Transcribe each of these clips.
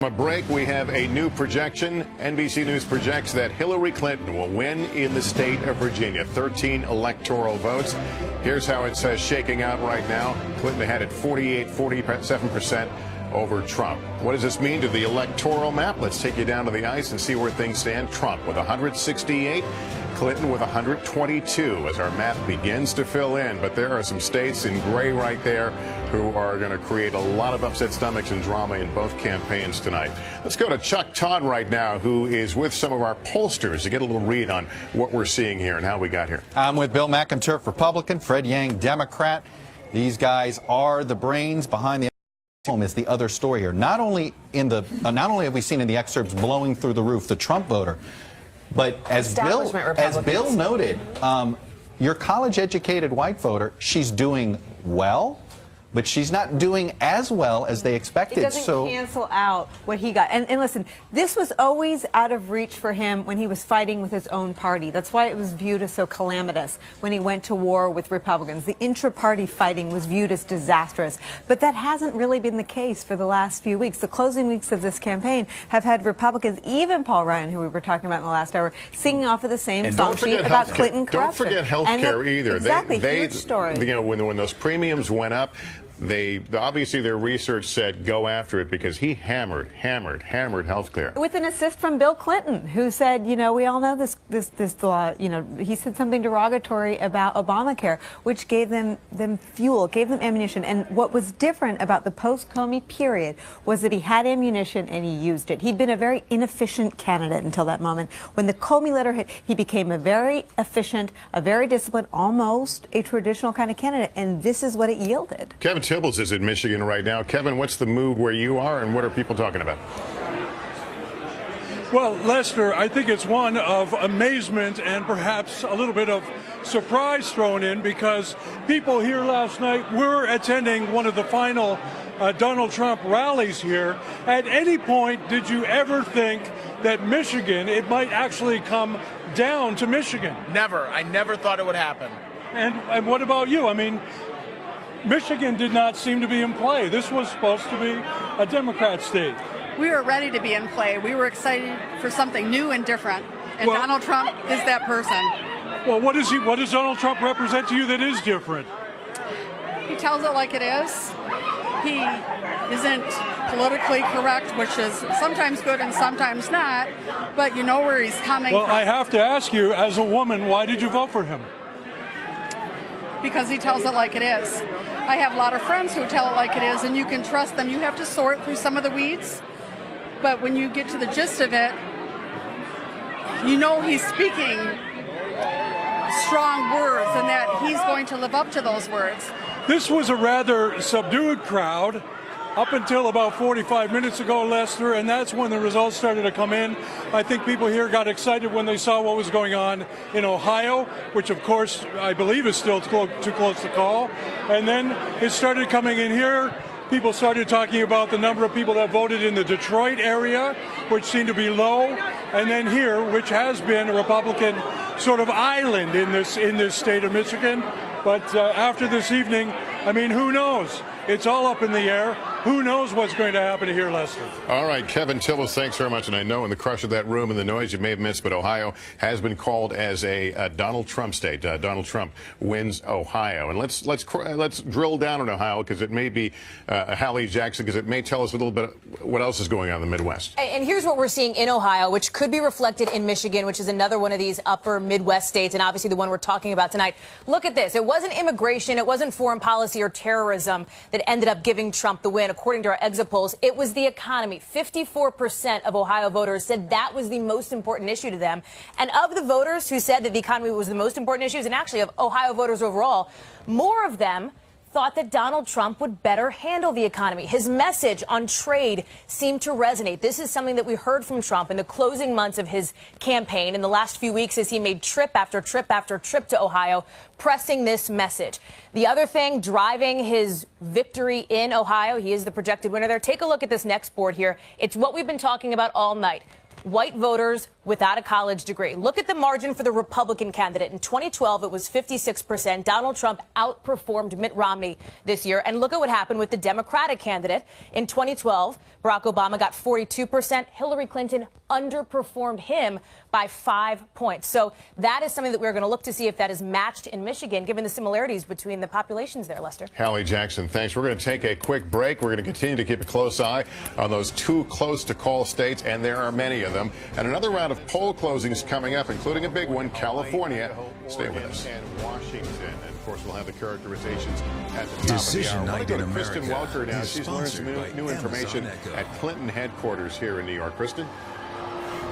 A break, we have a new projection. NBC News projects that Hillary Clinton will win in the state of Virginia. 13 electoral votes. Here's how it's shaking out right now. Clinton ahead at 47% over Trump. What does this mean to the electoral map? Let's take you down to the ice and see where things stand. Trump with 168. Clinton with 122 as our map begins to fill in. But there are some states in gray right there who are going to create a lot of upset stomachs and drama in both campaigns tonight. Let's go to Chuck Todd right now, who is with some of our pollsters to get a little read on what we're seeing here and how we got here. I'm with Bill McInturff, Republican, Fred Yang, Democrat. These guys are the brains behind the home is the other story here. Not only have we seen in the excerpts blowing through the roof the Trump voter, but as Bill noted, your college-educated white voter, she's doing well, but she's not doing as well as they expected. It doesn't cancel out what he got. And listen, this was always out of reach for him when he was fighting with his own party. That's why it was viewed as so calamitous when he went to war with Republicans. The intra-party fighting was viewed as disastrous. But that hasn't really been the case for the last few weeks. The closing weeks of this campaign have had Republicans, even Paul Ryan, who we were talking about in the last hour, singing off of the same song sheet about Clinton corruption. Don't forget health care either. Exactly, huge story. You know, when those premiums went up, obviously their research said go after it because he hammered health care. With an assist from Bill Clinton, who said, you know, we all know this law, you know, he said something derogatory about Obamacare, which gave them fuel, gave them ammunition. And what was different about the post-Comey period was that he had ammunition and he used it. He'd been a very inefficient candidate until that moment. When the Comey letter hit, he became a very efficient, a very disciplined, almost a traditional kind of candidate. And this is what it yielded. Kevin Tibbles is in Michigan right now. Kevin, what's the mood where you are and what are people talking about? Well, Lester, I think it's one of amazement and perhaps a little bit of surprise thrown in because people here last night were attending one of the final Donald Trump rallies here. At any point, did you ever think that Michigan, it might actually come down to Michigan? Never. I never thought it would happen. And what about you? I mean, Michigan did not seem to be in play. This was supposed to be a Democrat state. We were ready to be in play. We were excited for something new and different. And Donald Trump is that person. Well, what does Donald Trump represent to you that is different? He tells it like it is. He isn't politically correct, which is sometimes good and sometimes not. But you know where he's coming from. Well, I have to ask you, as a woman, why did you vote for him? Because he tells it like it is. I have a lot of friends who tell it like it is, and you can trust them. You have to sort through some of the weeds, but when you get to the gist of it, you know he's speaking strong words and that he's going to live up to those words. This was a rather subdued crowd up until about 45 minutes ago, Lester, and that's when the results started to come in. I think people here got excited when they saw what was going on in Ohio, which of course I believe is still too close to call. And then it started coming in here. People started talking about the number of people that voted in the Detroit area, which seemed to be low. And then here, which has been a Republican sort of island in this state of Michigan. But after this evening, I mean, who knows? It's all up in the air. Who knows what's going to happen here, Lester? All right, Kevin Tibbles, thanks very much. And I know in the crush of that room and the noise you may have missed, but Ohio has been called as a Donald Trump state. Donald Trump wins Ohio. And let's drill down on Ohio because it may be Hallie Jackson, because it may tell us a little bit what else is going on in the Midwest. And here's what we're seeing in Ohio, which could be reflected in Michigan, which is another one of these upper Midwest states, and obviously the one we're talking about tonight. Look at this. It wasn't immigration, it wasn't foreign policy or terrorism that ended up giving Trump the win. According to our exit polls, it was the economy. 54% of Ohio voters said that was the most important issue to them. And of the voters who said that the economy was the most important issue, and actually of Ohio voters overall, more of them thought that Donald Trump would better handle the economy. His message on trade seemed to resonate. This is something that we heard from Trump in the closing months of his campaign in the last few weeks as he made trip after trip after trip to Ohio, pressing this message. The other thing driving his victory in Ohio, he is the projected winner there. Take a look at this next board here. It's what we've been talking about all night. white voters without a college degree. Look at the margin for the Republican candidate. In 2012, it was 56%. Donald Trump outperformed Mitt Romney this year. And look at what happened with the Democratic candidate. In 2012, Barack Obama got 42%. Hillary Clinton underperformed him by 5 points. So that is something that we're going to look to see if that is matched in Michigan, given the similarities between the populations there, Lester. Hallie Jackson, thanks. We're going to take a quick break. We're going to continue to keep a close eye on those 2 close-to-call states, and there are many of them. And another round of poll closings coming up, including a big one, California. Stay with us. And Washington. And of course, we'll have the characterizations at the top Decision of the hour. Night in Kristen America Welker now. is She's learned some sponsored by new information Amazon Echo. at Clinton headquarters here in New York. Kristen?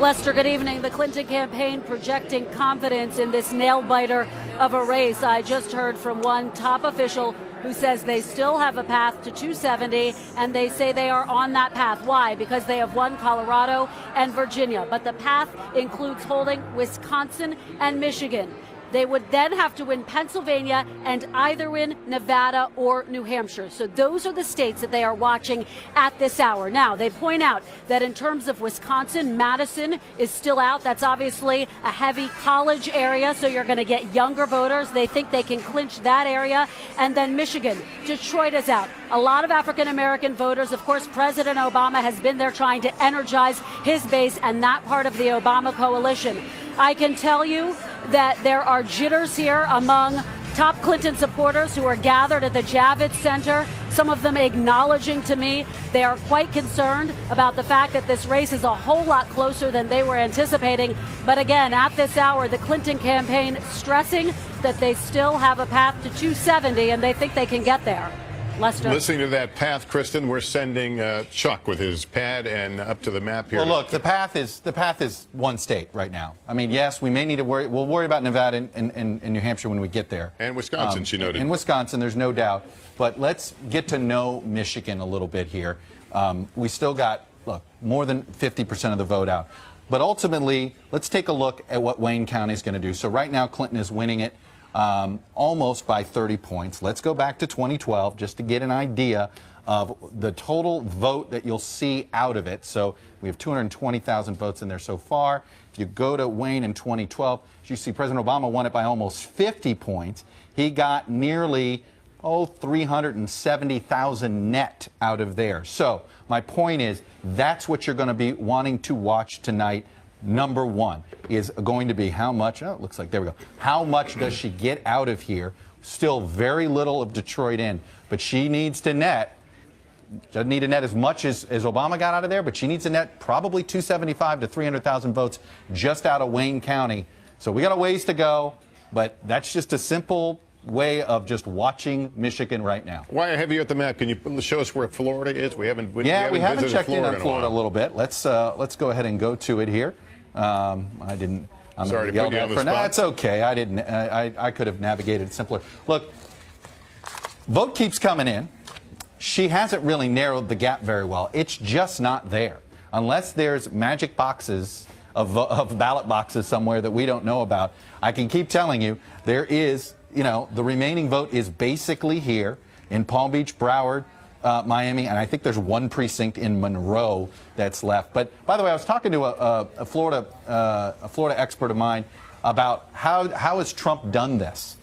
Lester, good evening. The Clinton campaign projecting confidence in this nail-biter of a race. I just heard from one top official who says they still have a path to 270, and they say they are on that path. Why? Because they have won Colorado and Virginia. But the path includes holding Wisconsin and Michigan. They would then have to win Pennsylvania and either win Nevada or New Hampshire. So those are the states that they are watching at this hour. Now, they point out that in terms of Wisconsin, Madison is still out. That's obviously a heavy college area, so you're going to get younger voters. They think they can clinch that area. And then Michigan, Detroit is out. A lot of African-American voters. Of course, President Obama has been there trying to energize his base and that part of the Obama coalition. I can tell you that there are jitters here among top Clinton supporters who are gathered at the Javits Center, some of them acknowledging to me they are quite concerned about the fact that this race is a whole lot closer than they were anticipating. But again, at this hour, the Clinton campaign stressing that they still have a path to 270 and they think they can get there. Lester. Listening to that path, Kristen, we're sending Chuck with his pad and up to the map here. Well, look, the path is one state right now. I mean, yes, we may need to worry. We'll worry about Nevada and New Hampshire when we get there. And Wisconsin, she noted. In Wisconsin, there's no doubt. But let's get to know Michigan a little bit here. We still got, look, more than 50% of the vote out. But ultimately, let's take a look at what Wayne County is going to do. So right now, Clinton is winning it. Almost by 30 points. Let's go back to 2012 just to get an idea of the total vote that you'll see out of it. So we have 220,000 votes in there so far. If you go to Wayne in 2012, you see President Obama won it by almost 50 points. He got nearly 370,000 net out of there. So my point is that's what you're going to be wanting to watch tonight. Number one is going to be how much, oh, it looks like, there we go. How much does she get out of here? Still very little of Detroit in, but she needs to net, doesn't need to net as much as Obama got out of there, but she needs to net probably 275 to 300,000 votes just out of Wayne County. So we got a ways to go, but that's just a simple way of just watching Michigan right now. Why have you at the map? Can you show us where Florida is? We haven't checked in on Florida a little bit. Let's go ahead and go to it here. I'm sorry to put you on the spot. No, it's okay. I could have navigated simpler. Look, vote keeps coming in. She hasn't really narrowed the gap very well. It's just not there. Unless there's magic boxes of ballot boxes somewhere that we don't know about. I can keep telling you there is, the remaining vote is basically here in Palm Beach, Broward, Miami, and I think there's one precinct in Monroe that's left. But by the way, I was talking to a Florida expert of mine about how has Trump done this,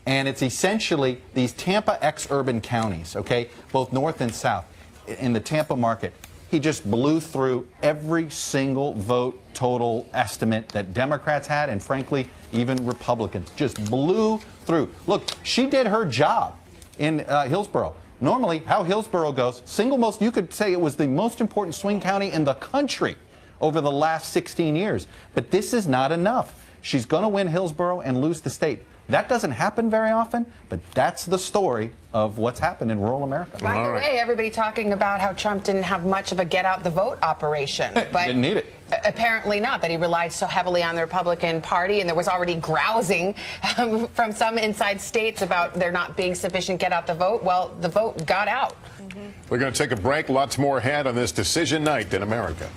and it's essentially these Tampa ex-urban counties, okay, both north and south, in the Tampa market. He just blew through every single vote total estimate that Democrats had, and frankly, even Republicans just blew through. Look, she did her job in Hillsborough. Normally, how Hillsborough goes, you could say it was the most important swing county in the country over the last 16 years. But this is not enough. She's going to win Hillsborough and lose the state. That doesn't happen very often, but that's the story of what's happened in rural America. By the way, everybody talking about how Trump didn't have much of a get-out-the-vote operation. But didn't need it. Apparently not, that he relied so heavily on the Republican Party, and there was already grousing from some inside states about there not being sufficient get-out-the-vote. Well, the vote got out. We're going to take a break. Lots more ahead on this decision night in America.